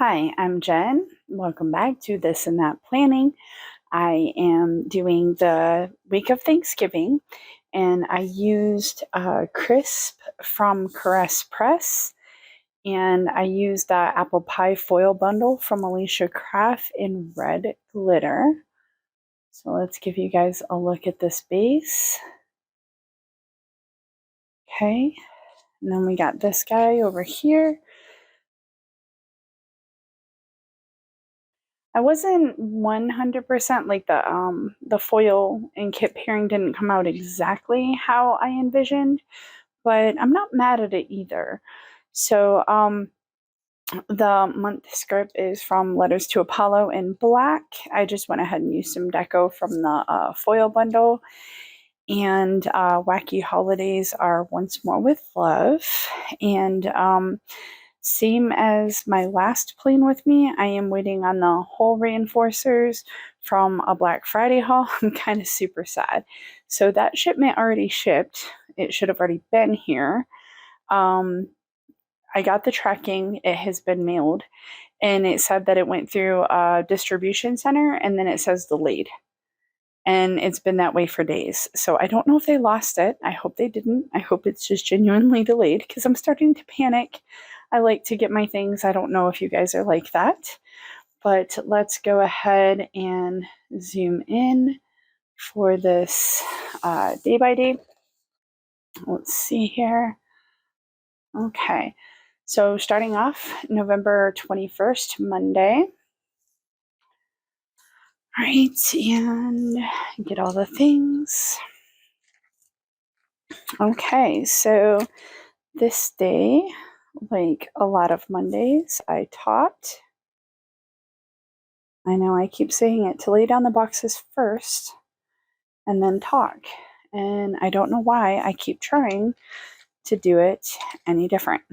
Hi, I'm Jen. Welcome back to This and That Planning. I am doing the week of Thanksgiving, and I used Crisp from Caress Press, and I used the apple pie foil bundle from Alicia Craft in red glitter. So let's give you guys a look at this base. Okay, and then we got this guy over here. I wasn't 100% like the foil and kit pairing didn't come out exactly how I envisioned, but I'm not mad at it either. So the month script is from Letters to Apollo in black. I just went ahead and used some deco from the foil bundle. And Wacky Holidays are Once More with Love. And same as my last Plan With Me, I am waiting on the hole reinforcers from a Black Friday haul. I'm kind of super sad. So that shipment already shipped. It should have already been here. I got the tracking. It has been mailed. And it said that it went through a distribution center, and then it says delayed. And it's been that way for days. So I don't know if they lost it. I hope they didn't. I hope it's just genuinely delayed because I'm starting to panic. I like to get my things. I don't know if you guys are like that. But let's go ahead and zoom in for this day by day. Let's see here. Okay. So starting off November 21st, Monday. All right, and get all the things. Okay, so this day, like a lot of Mondays, I taught. I know I keep saying it, to lay down the boxes first and then talk. And I don't know why I keep trying to do it any different.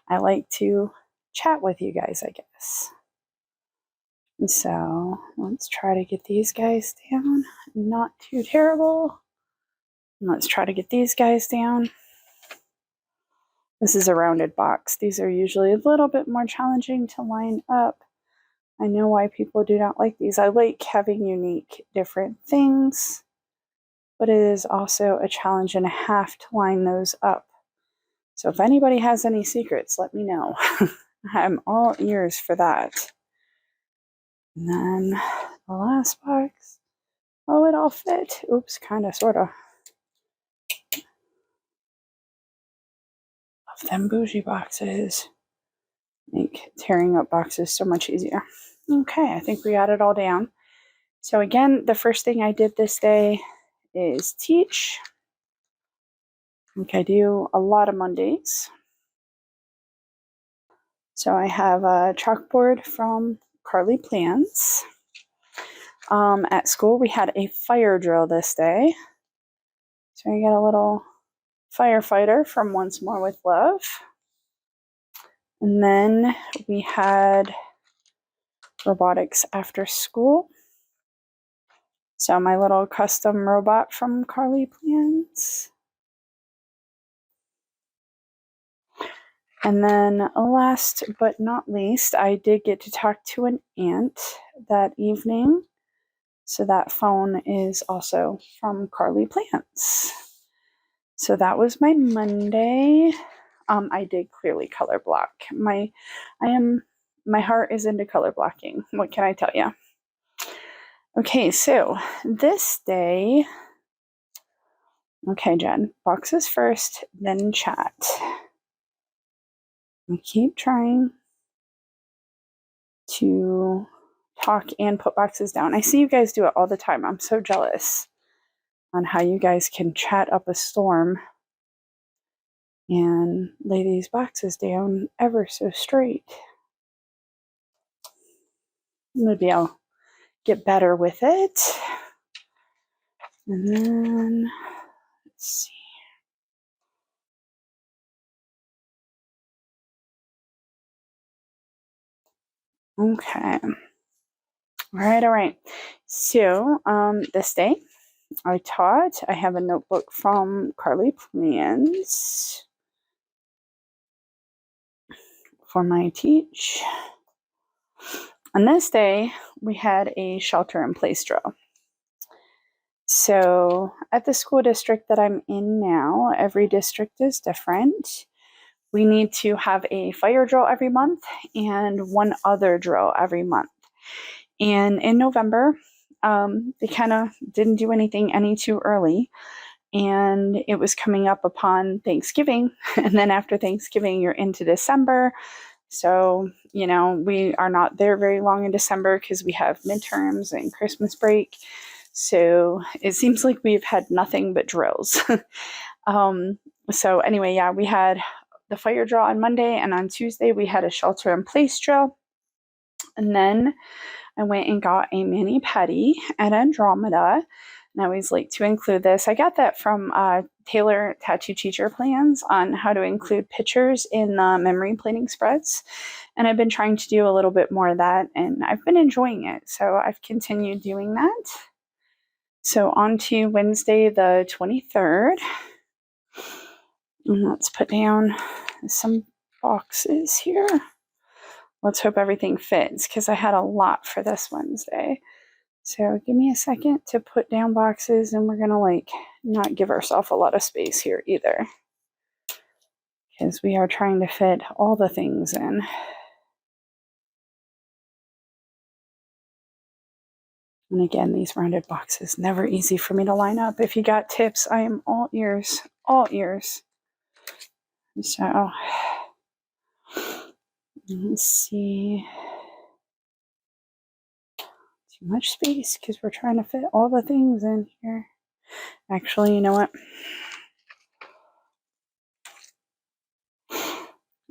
I like to chat with you guys, I guess. So let's try to get these guys down. Not too terrible. Let's try to get these guys down. This is a rounded box. These are usually a little bit more challenging to line up. I know why people do not like these. I like having unique, different things, but it is also a challenge and a half to line those up. So if anybody has any secrets, let me know. I'm all ears for that. And then the last box. Oh, it all fit. Oops, kind of, sort of. Love them bougie boxes. Make tearing up boxes so much easier. Okay, I think we got it all down. So again, the first thing I did this day is teach. Like I do a lot of Mondays. So I have a chalkboard from Carly Plans. At school, we had a fire drill this day. So I got a little firefighter from Once More with Love. And then we had robotics after school. So my little custom robot from Carly Plans. And then last but not least, I did get to talk to an aunt that evening. So that phone is also from Carly Plants. So that was my Monday. I did clearly color block. My heart is into color blocking. What can I tell you? Okay, so this day. Okay, Jen, boxes first, then chat. I keep trying to talk and put boxes down. I see you guys do it all the time. I'm so jealous on how you guys can chat up a storm and lay these boxes down ever so straight. Maybe I'll get better with it. And then, let's see. Okay. All right. So, this day, I taught. I have a notebook from Carly Plans for my teach. On this day, we had a shelter in place drill. So at the school district that I'm in now, every district is different. We need to have a fire drill every month and one other drill every month. And in November, they kind of didn't do anything any too early. And it was coming up upon Thanksgiving. And then after Thanksgiving, you're into December. So, we are not there very long in December because we have midterms and Christmas break. So it seems like we've had nothing but drills. So anyway, yeah, we had the fire drill on Monday, and on Tuesday we had a shelter in place drill. And then I went and got a mani-pedi at Andromeda. And I always like to include this. I got that from Taylor Tattoo Teacher Plans on how to include pictures in the memory planning spreads. And I've been trying to do a little bit more of that, and I've been enjoying it. So I've continued doing that. So on to Wednesday the 23rd. And let's put down some boxes here. Let's hope everything fits because I had a lot for this Wednesday. So give me a second to put down boxes, and we're going to not give ourselves a lot of space here either, because we are trying to fit all the things in. And again, these rounded boxes, never easy for me to line up. If you got tips, I am all ears, all ears. So let's see. Too much space because we're trying to fit all the things in here. Actually, you know what?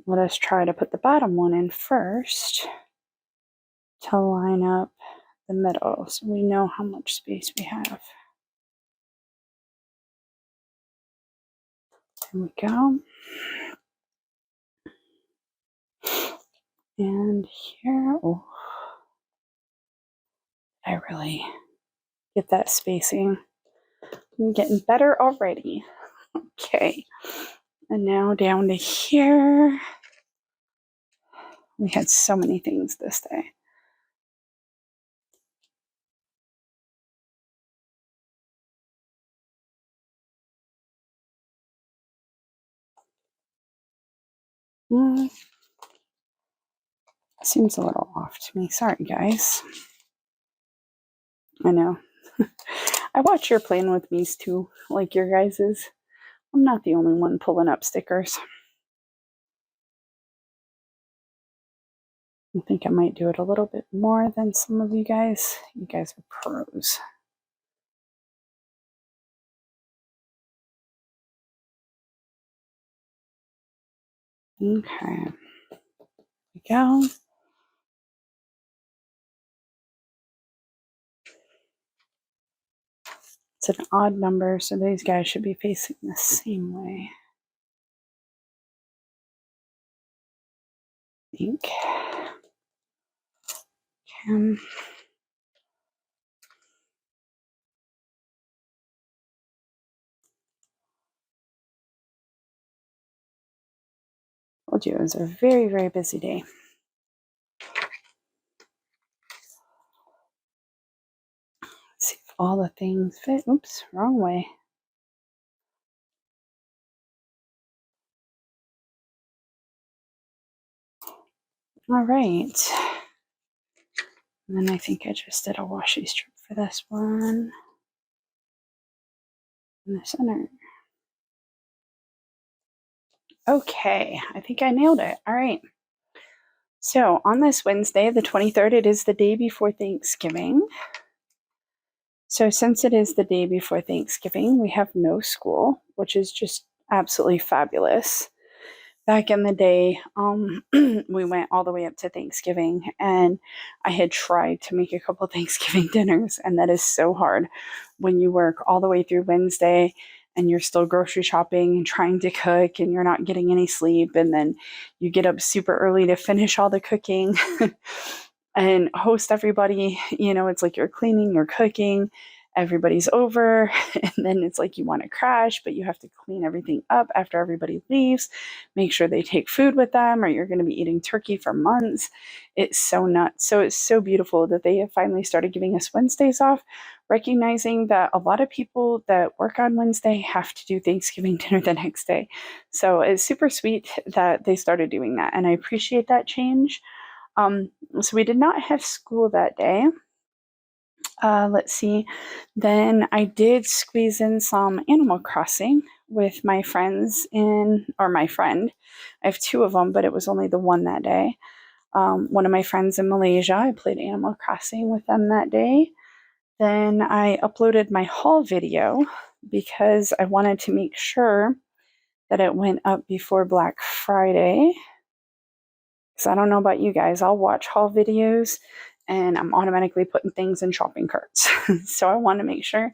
Let us try to put the bottom one in first to line up the middle so we know how much space we have. There we go. And here, oh, I really get that spacing. I'm getting better already. Okay. And now down to here. We had so many things this day. Seems a little off to me. Sorry, guys. I know. I watch your playing with me's too, like your guys's. I'm not the only one pulling up stickers. I think I might do it a little bit more than some of you guys. You guys are pros. Okay. There we go. It's an odd number, so these guys should be facing the same way. I think. Okay. Told you it was a very, very busy day. Let's see if all the things fit. Oops, wrong way. All right. And then I think I just did a washi strip for this one. In the center. Okay, I think I nailed it. All right. So on this Wednesday, the 23rd, it is the day before Thanksgiving. So since it is the day before Thanksgiving, we have no school, which is just absolutely fabulous. Back in the day, we went all the way up to Thanksgiving, and I had tried to make a couple of Thanksgiving dinners, and that is so hard when you work all the way through Wednesday and you're still grocery shopping and trying to cook and you're not getting any sleep, and then you get up super early to finish all the cooking and host everybody. It's like you're cleaning, you're cooking, everybody's over, and then it's like you want to crash, but you have to clean everything up after everybody leaves, make sure they take food with them, or you're going to be eating turkey for months. It's so nuts. So it's so beautiful that they have finally started giving us Wednesdays off, recognizing that a lot of people that work on Wednesday have to do Thanksgiving dinner the next day. So it's super sweet that they started doing that, and I appreciate that change. So we did not have school that day. Let's see. Then I did squeeze in some Animal Crossing with my friends or my friend. I have two of them, but it was only the one that day. One of my friends in Malaysia, I played Animal Crossing with them that day. Then I uploaded my haul video because I wanted to make sure that it went up before Black Friday. Because I don't know about you guys, I'll watch haul videos and I'm automatically putting things in shopping carts. So I want to make sure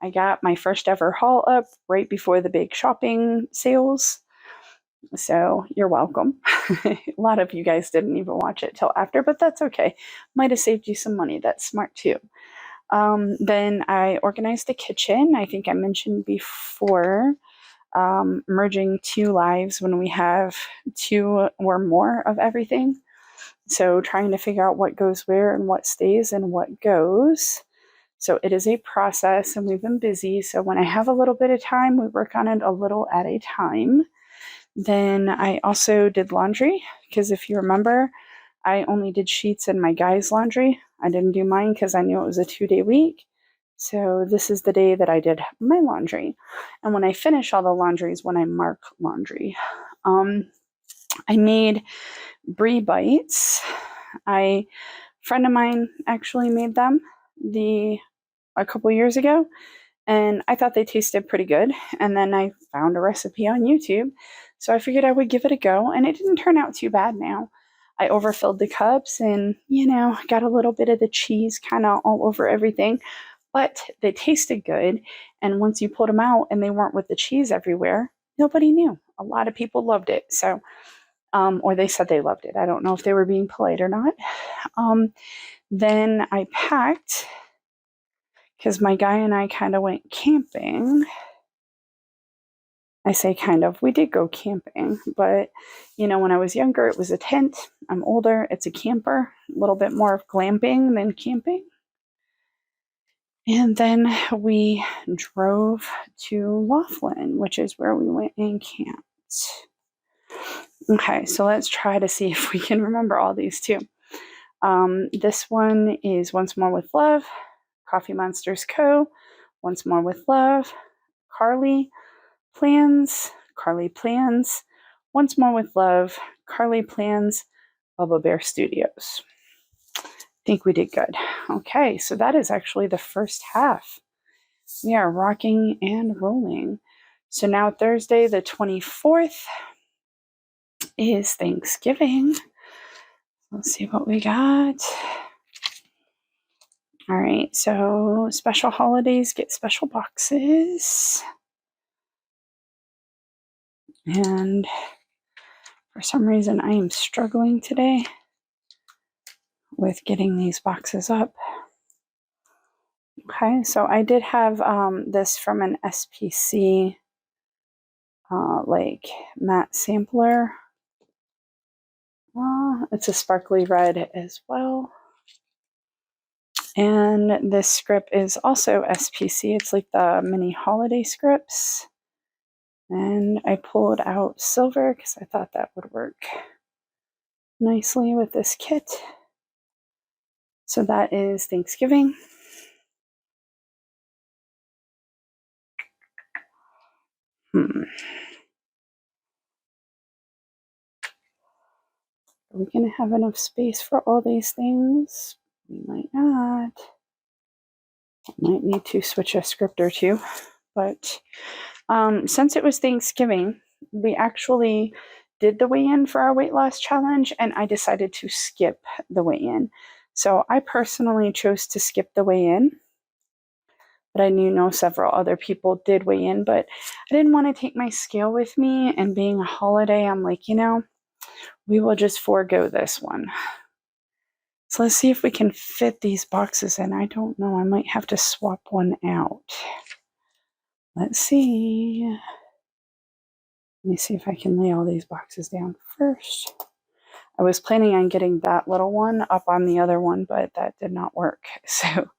I got my first ever haul up right before the big shopping sales. So you're welcome. A lot of you guys didn't even watch it till after, but that's okay. Might have saved you some money. That's smart too. Then I organized the kitchen. I think I mentioned before, merging two lives when we have two or more of everything. So trying to figure out what goes where and what stays and what goes. So it is a process, and we've been busy. So when I have a little bit of time, we work on it a little at a time. Then I also did laundry, because if you remember, I only did sheets in my guys' laundry. I didn't do mine because I knew it was a 2-day week. So this is the day that I did my laundry. And when I finish all the laundry is when I mark laundry. I made brie bites. A friend of mine actually made them a couple years ago, and I thought they tasted pretty good. And then I found a recipe on YouTube, so I figured I would give it a go, and it didn't turn out too bad now. I overfilled the cups and, got a little bit of the cheese kind of all over everything, but they tasted good. And once you pulled them out and they weren't with the cheese everywhere, nobody knew. A lot of people loved it. So, or they said they loved it. I don't know if they were being polite or not. Then I packed, because my guy and I kind of went camping. I say kind of, we did go camping, but when I was younger, it was a tent. I'm older, it's a camper, a little bit more of glamping than camping. And then we drove to Laughlin, which is where we went and camped. Okay, so let's try to see if we can remember all these too. This one is Once More with Love, Coffee Monsters Co., Once More with Love, Carly Plans, Once More with Love, Carly Plans, Bubba Bear Studios. I think we did good. Okay, so that is actually the first half. We are rocking and rolling. So now Thursday the 24th is Thanksgiving. Let's see what we got. All right, so special holidays get special boxes. And for some reason, I am struggling today with getting these boxes up. Okay, so I did have this from an SPC matte sampler. It's a sparkly red as well. And this script is also SPC. It's like the mini holiday scripts. And I pulled out silver because I thought that would work nicely with this kit. So that is Thanksgiving. Are we going to have enough space for all these things? We might not. I might need to switch a script or two. But since it was Thanksgiving, we actually did the weigh-in for our weight loss challenge, and I decided to skip the weigh-in. So I personally chose to skip the weigh-in, but I knew several other people did weigh in, but I didn't want to take my scale with me, and being a holiday, I'm like, we will just forego this one. So let's see if we can fit these boxes in. I don't know. I might have to swap one out. Let's see. Let me see if I can lay all these boxes down first. I was planning on getting that little one up on the other one, but that did not work. So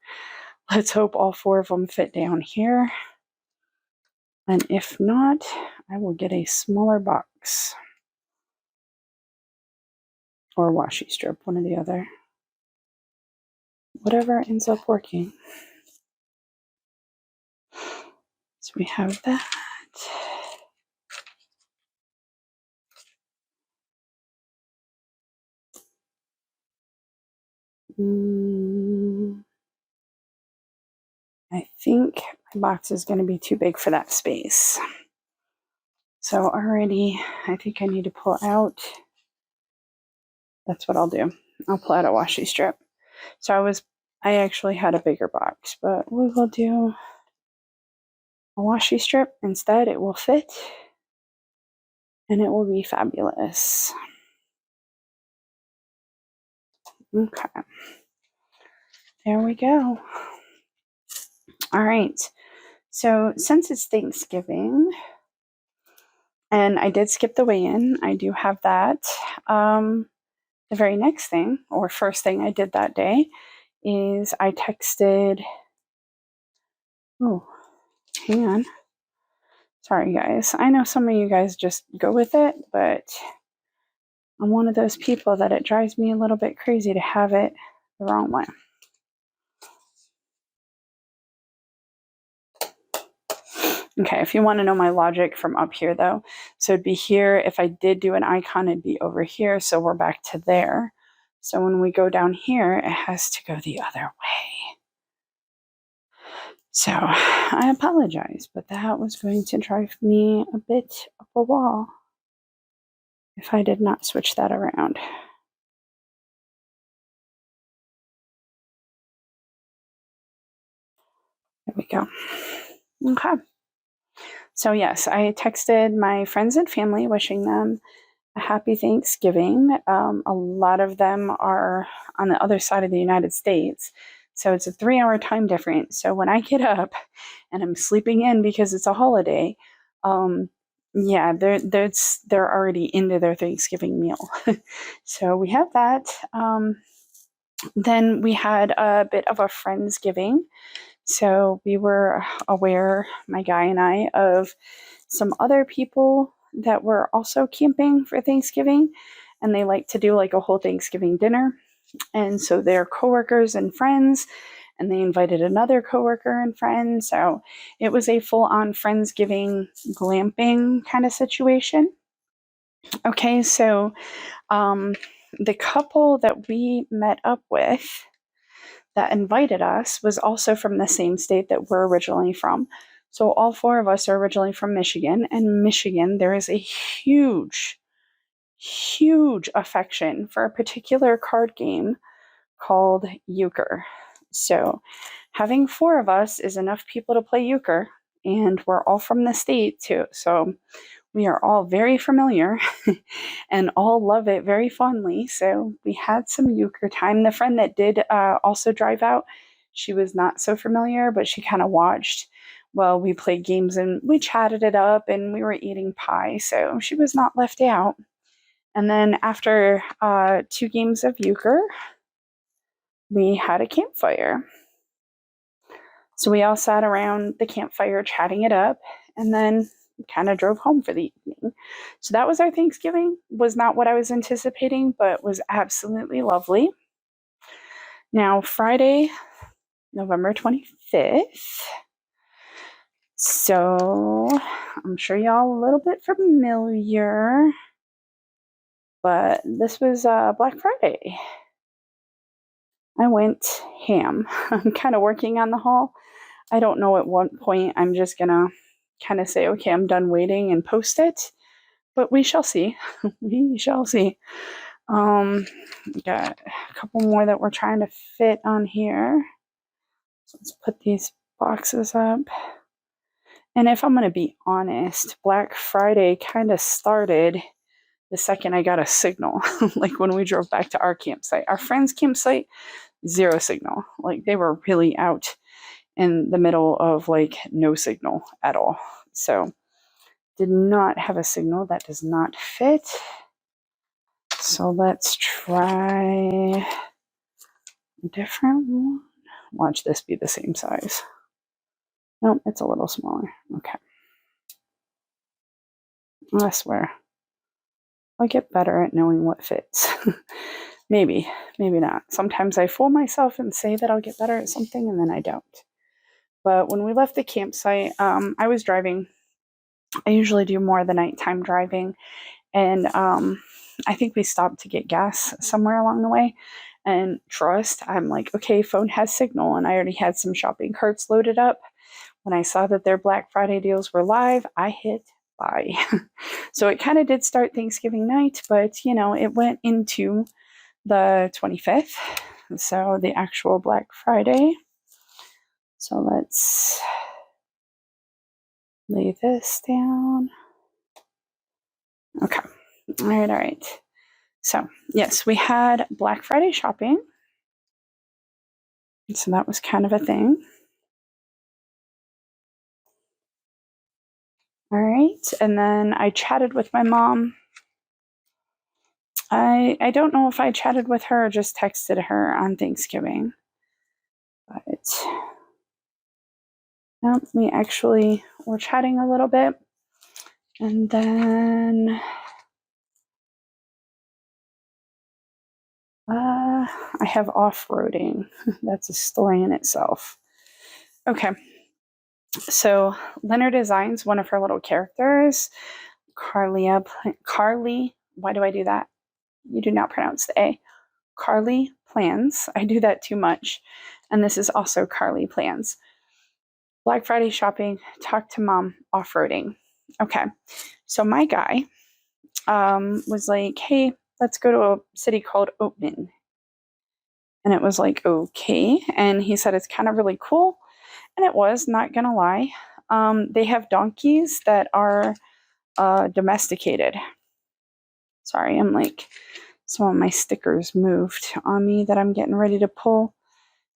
let's hope all 4 of them fit down here. And if not, I will get a smaller box. Or washi strip, one or the other. Whatever ends up working. So we have that. I think my box is going to be too big for that space. So already, I think I need to pull out. That's what I'll do. I'll pull out a washi strip. So I actually had a bigger box, but we will do a washi strip instead. It will fit, and it will be fabulous. Okay. There we go. All right. So since it's Thanksgiving, and I did skip the weigh-in, I do have that. The very next thing, or first thing I did that day, is I texted. Oh, hang on. Sorry, guys. I know some of you guys just go with it, but I'm one of those people that it drives me a little bit crazy to have it the wrong way. Okay, if you want to know my logic from up here, though, so it'd be here. If I did do an icon, it'd be over here, so we're back to there. So when we go down here, it has to go the other way. So I apologize, but that was going to drive me a bit up a wall if I did not switch that around. There we go. Okay. So yes, I texted my friends and family wishing them a happy Thanksgiving. A lot of them are on the other side of the United States, so it's a 3-hour time difference. So when I get up and I'm sleeping in because it's a holiday, yeah, they're already into their Thanksgiving meal. So we have that. Then we had a bit of a Friendsgiving. So we were aware, my guy and I, of some other people that were also camping for Thanksgiving, and they like to do like a whole Thanksgiving dinner. And so they're coworkers and friends, and they invited another coworker and friend. So it was a full-on Friendsgiving glamping kind of situation. Okay, so the couple that we met up with that invited us was also from the same state that we're originally from. So all 4 of us are originally from Michigan, and Michigan, there is a huge affection for a particular card game called euchre. So having 4 of us is enough people to play euchre, and we're all from the state too. So we are all very familiar and all love it very fondly. So we had some euchre time. The friend that did also drive out, she was not so familiar, but she kind of watched while we played games, and we chatted it up, and we were eating pie. So she was not left out. And then after 2 games of euchre, we had a campfire. So we all sat around the campfire chatting it up, and then kind of drove home for the evening. So that was our Thanksgiving. Was not what I was anticipating, but was absolutely lovely. Now, Friday, November 25th. So I'm sure y'all a little bit familiar, but this was Black Friday. I went ham. I'm kind of working on the haul. I don't know at what point I'm just going to kind of say, okay, I'm done waiting and post it, but we shall see. We shall see. Got a couple more that we're trying to fit on here. So let's put these boxes up. And if I'm going to be honest, Black Friday kind of started the second I got a signal. Like when we drove back to our campsite, our friend's campsite, zero signal. Like they were really out in the middle of like no signal at all. So did not have a signal. That does not fit. So let's try a different one. Watch this be the same size. Nope, it's a little smaller. Okay. I swear. I get better at knowing what fits. Maybe not. Sometimes I fool myself and say that I'll get better at something and then I don't. But when we left the campsite, I was driving. I usually do more of the nighttime driving. And I think we stopped to get gas somewhere along the way. And trust, I'm like, okay, phone has signal. And I already had some shopping carts loaded up. When I saw that their Black Friday deals were live, I hit buy. So it kind of did start Thanksgiving night, but it went into the 25th. So the actual Black Friday. So let's lay this down. Okay. All right. So, yes, we had Black Friday shopping. So that was kind of a thing. All right. And then I chatted with my mom. I don't know if I chatted with her or just texted her on Thanksgiving. But no, we actually were chatting a little bit. And then I have off-roading. That's a story in itself. Okay. So Leonard designs one of her little characters, Carly, why do I do that? You do not pronounce the A. Carly Plans. I do that too much. And this is also Carly Plans. Black Friday shopping, talk to mom, off-roading. Okay. So my guy was like, hey, let's go to a city called Oatman. And it was like, okay. And he said, it's kind of really cool. And it was, not going to lie. They have donkeys that are domesticated. Sorry, I'm like, some of my stickers moved on me that I'm getting ready to pull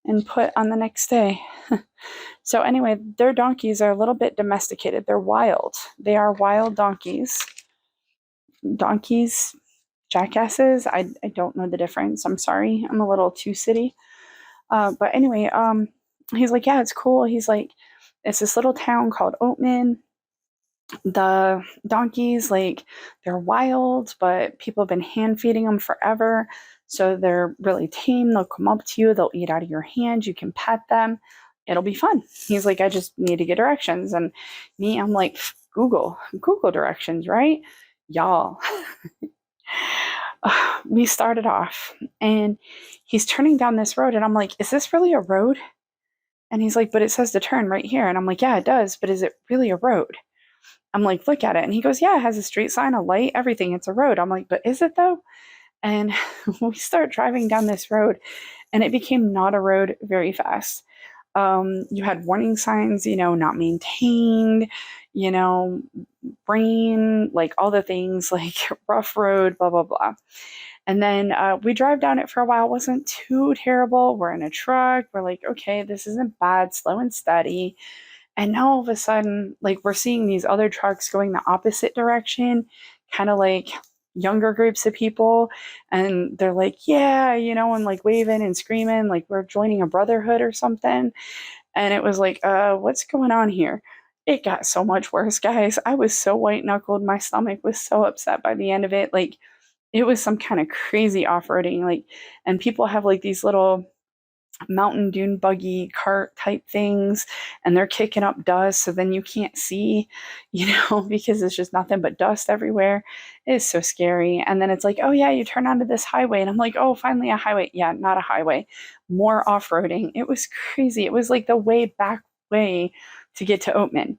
and put on the next day. So anyway, their donkeys are a little bit domesticated. They're wild. They are wild donkeys. Donkeys, jackasses, I don't know the difference. I'm sorry. I'm a little too city. But anyway, he's like, yeah, it's cool. He's like, it's this little town called Oatman. The donkeys, like, they're wild, but people have been hand feeding them forever. So they're really tame. They'll come up to you. They'll eat out of your hand. You can pet them. It'll be fun. He's like, I just need to get directions. And me, I'm like, Google directions, right? Y'all. We started off and he's turning down this road. And I'm like, is this really a road? And he's like, but it says to turn right here. And I'm like, yeah, it does. But is it really a road? I'm like, look at it. And he goes, yeah, it has a street sign, a light, everything. It's a road. I'm like, but is it though? And we start driving down this road and it became not a road very fast. You had warning signs, not maintained, rain, like all the things, like rough road, blah, blah, blah. And then we drive down it for a while. It wasn't too terrible. We're in a truck. We're like, okay, this isn't bad, slow and steady. And now all of a sudden, like, we're seeing these other trucks going the opposite direction, kind of like younger groups of people. And they're like, yeah, and like waving and screaming, like we're joining a brotherhood or something. And it was like, what's going on here? It got so much worse, guys. I was so white knuckled. My stomach was so upset by the end of it. Like, it was some kind of crazy off-roading. Like, and people have like these little mountain dune buggy cart type things, and they're kicking up dust, so then you can't see, because it's just nothing but dust everywhere. It is so scary. And then it's like, oh yeah, you turn onto this highway, and I'm like, oh, finally a highway. Yeah, not a highway, more off-roading. It was crazy. It was like the way back way to get to Oatman.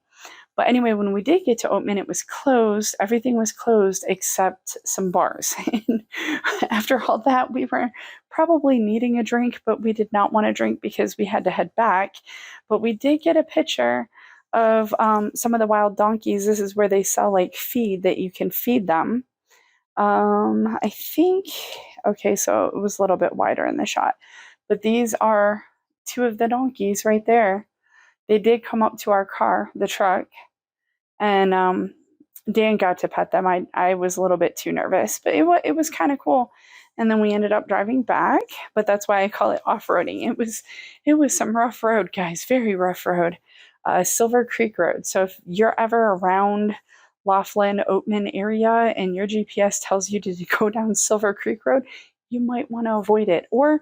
But anyway, when we did get to Oatman, it was closed. Everything was closed except some bars. And after all that, we were probably needing a drink, but we did not want to drink because we had to head back. But we did get a picture of some of the wild donkeys. This is where they sell like feed that you can feed them. I think, okay, so it was a little bit wider in the shot, but these are two of the donkeys right there. They did come up to our car, the truck, and Dan got to pet them. I was a little bit too nervous, but it was kind of cool. And then we ended up driving back, but that's why I call it off-roading. It was some rough road, guys, very rough road. Silver Creek Road. So if you're ever around Laughlin, Oatman area and your GPS tells you to go down Silver Creek Road, you might want to avoid it, or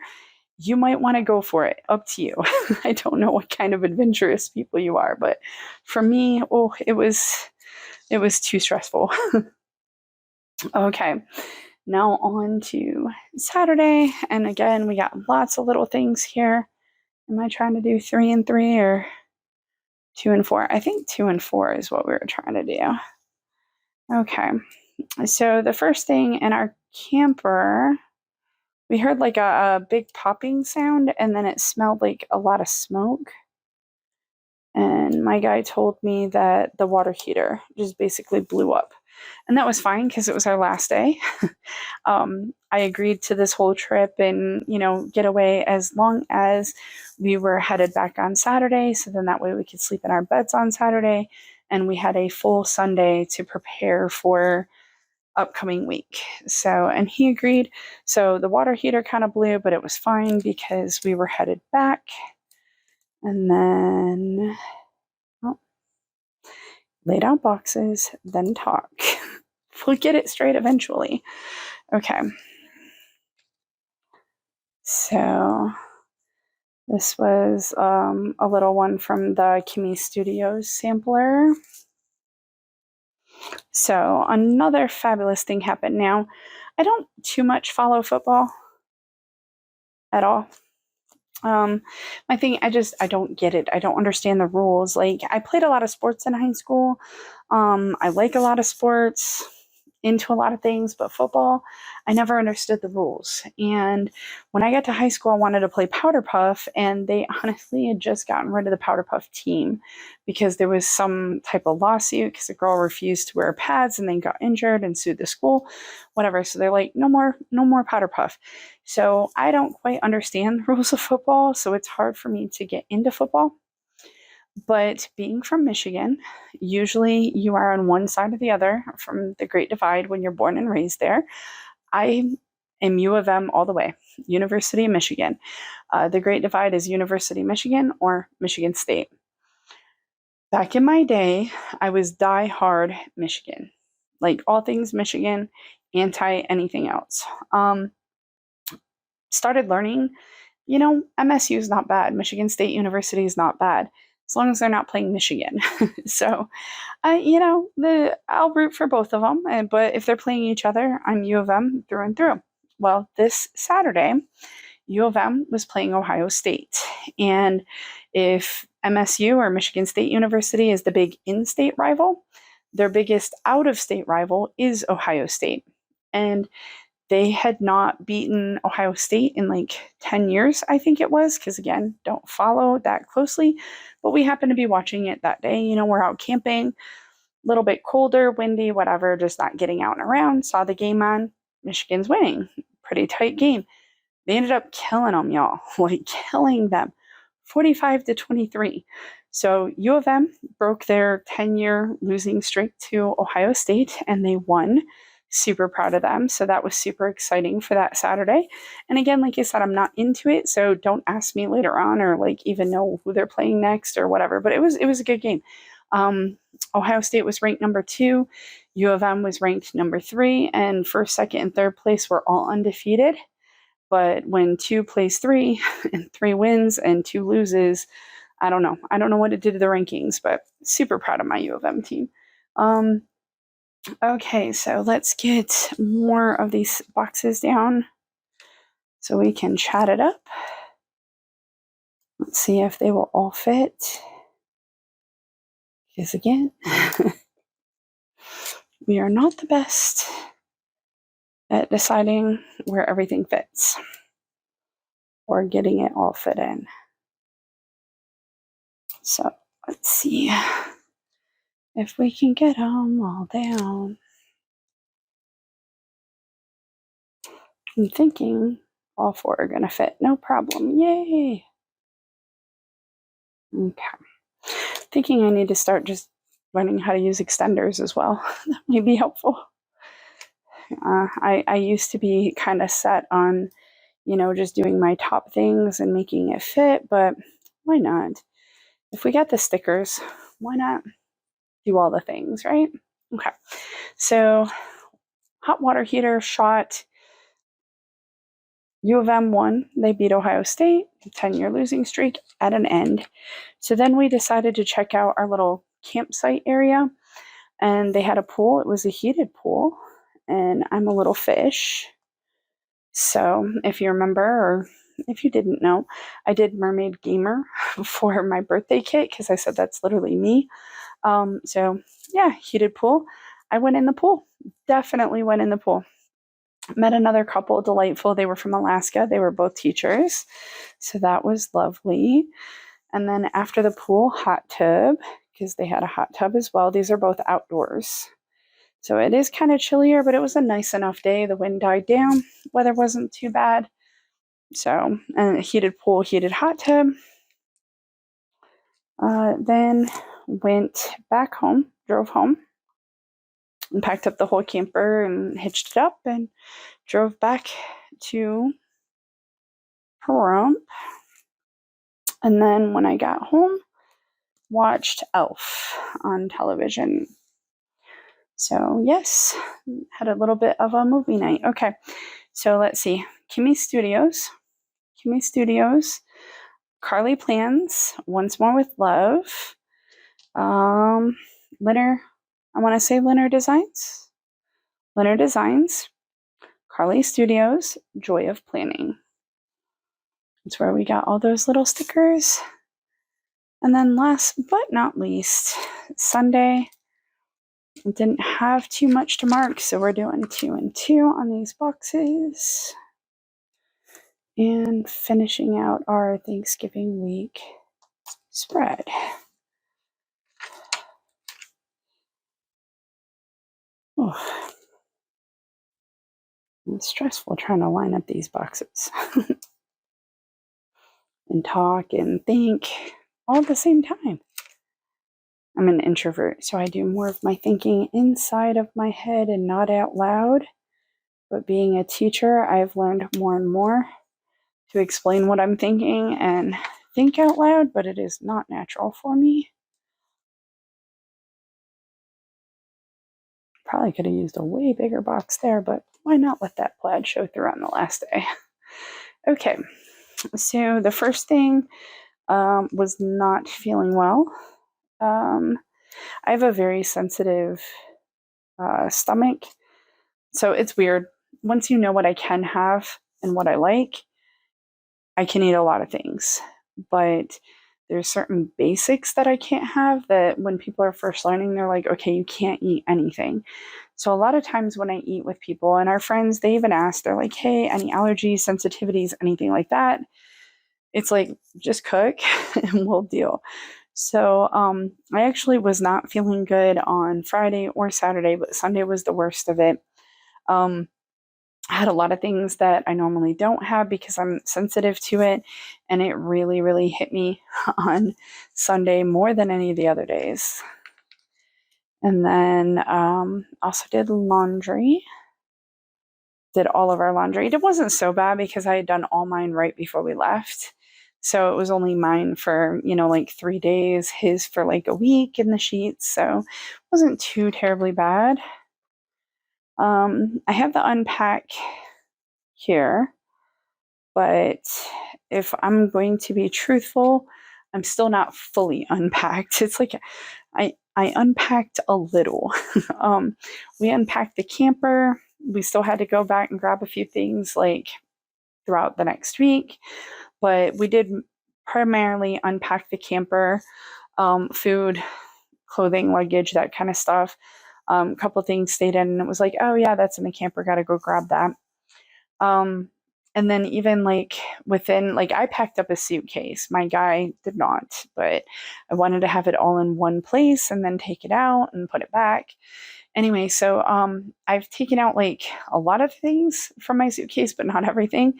you might want to go for it. Up to you. I don't know what kind of adventurous people you are, but for me, it was too stressful. Okay, now on to Saturday. And again, we got lots of little things here. Am I trying to do 3 and 3 or 2 and 4? I think 2 and 4 is what we were trying to do. Okay, so the first thing in our camper, we heard like a big popping sound, and then it smelled like a lot of smoke. And my guy told me that the water heater just basically blew up. And that was fine because it was our last day. I agreed to this whole trip and, get away as long as we were headed back on Saturday. So then that way we could sleep in our beds on Saturday. And we had a full Sunday to prepare for upcoming week. So, and he agreed. So the water heater kind of blew, but it was fine because we were headed back. And then lay down boxes, then talk. We'll get it straight eventually. Okay. So this was a little one from the Kimmy Studios sampler. So another fabulous thing happened. Now, I don't too much follow football at all. My thing, I don't get it. I don't understand the rules. Like, I played a lot of sports in high school. I like a lot of sports, into a lot of things, but football, I never understood the rules. And when I got to high school, I wanted to play Powder Puff, and they honestly had just gotten rid of the Powder Puff team because there was some type of lawsuit because a girl refused to wear pads and then got injured and sued the school, whatever. So they're like, no more Powder Puff. So I don't quite understand the rules of football, so it's hard for me to get into football. But being from Michigan, usually you are on one side or the other from the Great Divide when you're born and raised there. I am U of M all the way, University of Michigan. The Great Divide is University of Michigan or Michigan State. Back in my day, I was die-hard Michigan, like all things Michigan, anti anything else. Started learning, MSU is not bad. Michigan State University is not bad, as long as they're not playing Michigan. So, I'll root for both of them. But if they're playing each other, I'm U of M through and through. Well, this Saturday, U of M was playing Ohio State. And if MSU or Michigan State University is the big in-state rival, their biggest out-of-state rival is Ohio State. And they had not beaten Ohio State in like 10 years, I think it was, because again, don't follow that closely. But we happened to be watching it that day. We're out camping, a little bit colder, windy, whatever, just not getting out and around. Saw the game on. Michigan's winning. Pretty tight game. They ended up killing them, y'all. Like killing them. 45-23. So U of M broke their 10-year losing streak to Ohio State, and they won. Super proud of them. So that was super exciting for that Saturday. And again, like I said, I'm not into it, so don't ask me later on or like even know who they're playing next or whatever. But it was a good game. Ohio State was ranked number 2. U of M was ranked number 3, and first, second, and third place were all undefeated. But when 2 plays 3 and 3 wins and 2 loses, I don't know. I don't know what it did to the rankings, but super proud of my U of M team. Okay, so let's get more of these boxes down so we can chat it up. Let's see if they will all fit. Because again, we are not the best at deciding where everything fits or getting it all fit in. So let's see if we can get them all down. I'm thinking all 4 are going to fit. No problem. Yay. Okay. Thinking I need to start just learning how to use extenders as well. That may be helpful. I used to be kind of set on, just doing my top things and making it fit, but why not? If we got the stickers, why not do all the things, right? Okay. So hot water heater shot. U of M won. They beat Ohio State, 10-year losing streak at an end. So then we decided to check out our little campsite area, and they had a pool. It was a heated pool, and I'm a little fish. So if you remember, or if you didn't know, I did Mermaid Gamer for my birthday kit because I said that's literally me. So yeah, heated pool. I went in the pool. Definitely went in the pool. Met another couple, delightful. They were from Alaska. They were both teachers. So that was lovely. And then after the pool, hot tub, because they had a hot tub as well. These are both outdoors. So it is kind of chillier, but it was a nice enough day. The wind died down. Weather wasn't too bad. So, and a heated pool, heated hot tub. Then went back home, drove home, and packed up the whole camper and hitched it up and drove back to Pahrump. And then when I got home, watched Elf on television. So yes, had a little bit of a movie night. Okay, so let's see. Kimmy Studios, Carly Plans, Once More with Love, Linner, I want to say Linner Designs, Carly Studios, Joy of Planning. That's where we got all those little stickers. And then last but not least, Sunday, didn't have too much to mark, so we're doing 2 and 2 on these boxes. And finishing out our Thanksgiving week spread. Oh, it's stressful trying to line up these boxes and talk and think all at the same time. I'm an introvert, so I do more of my thinking inside of my head and not out loud. But being a teacher, I've learned more and more to explain what I'm thinking and think out loud, but it is not natural for me. Probably could have used a way bigger box there, but why not let that plaid show through on the last day? Okay, so the first thing was not feeling well. I have a very sensitive stomach, so it's weird. Once you know what I can have and what I like, I can eat a lot of things, but there's certain basics that I can't have that when people are first learning, they're like, okay, you can't eat anything. So a lot of times when I eat with people and our friends, they even ask, they're like, hey, any allergies, sensitivities, anything like that? It's like, just cook and we'll deal. So I actually was not feeling good on Friday or Saturday, but Sunday was the worst of it. I had a lot of things that I normally don't have because I'm sensitive to it, and it really, really hit me on Sunday more than any of the other days. And then also did laundry. Did all of our laundry. It wasn't so bad because I had done all mine right before we left. So it was only mine for, like 3 days, his for like a week in the sheets. So it wasn't too terribly bad. I have the unpack here, but if I'm going to be truthful, I'm still not fully unpacked. It's like I unpacked a little. We unpacked the camper. We still had to go back and grab a few things like throughout the next week, but we did primarily unpack the camper, food, clothing, luggage, that kind of stuff. A couple things stayed in, and it was like, oh yeah, that's in the camper, gotta go grab that. And then even like within, like I packed up a suitcase. My guy did not, but I wanted to have it all in one place and then take it out and put it back. Anyway, so I've taken out like a lot of things from my suitcase, but not everything.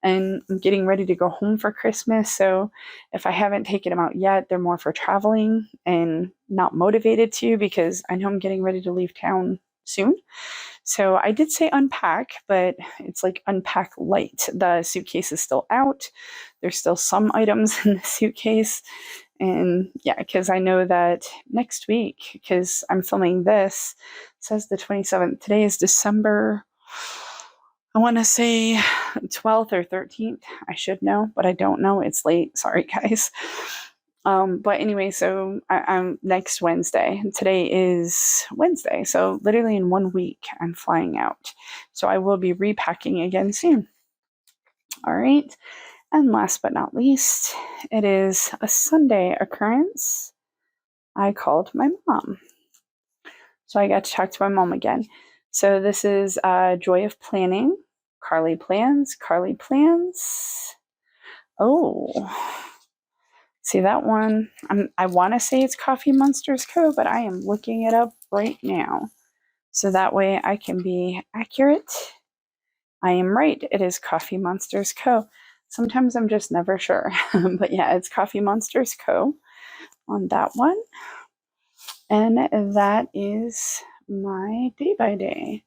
And I'm getting ready to go home for Christmas. So if I haven't taken them out yet, they're more for traveling and not motivated to, because I know I'm getting ready to leave town soon. So I did say unpack, but it's like unpack light. The suitcase is still out. There's still some items in the suitcase. And yeah, because I know that next week, because I'm filming this, says the 27th. Today is December, I want to say 12th or 13th. I should know, but I don't know. It's late. Sorry, guys. But anyway, so I'm next Wednesday. Today is Wednesday. So literally in 1 week, I'm flying out. So I will be repacking again soon. All right. And last but not least, it is a Sunday occurrence. I called my mom. So I got to talk to my mom again. So this is Joy of Planning. Carly Plans. Carly Plans. Oh. See that one? I want to say it's Coffee Monsters Co., but I am looking it up right now. So that way I can be accurate. I am right. It is Coffee Monsters Co. Sometimes I'm just never sure. But yeah, it's Coffee Monsters Co. on that one. And that is my day by day.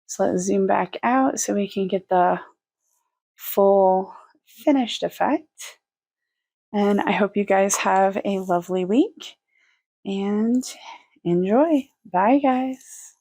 So let's zoom back out so we can get the full finished effect. And I hope you guys have a lovely week and enjoy. Bye, guys.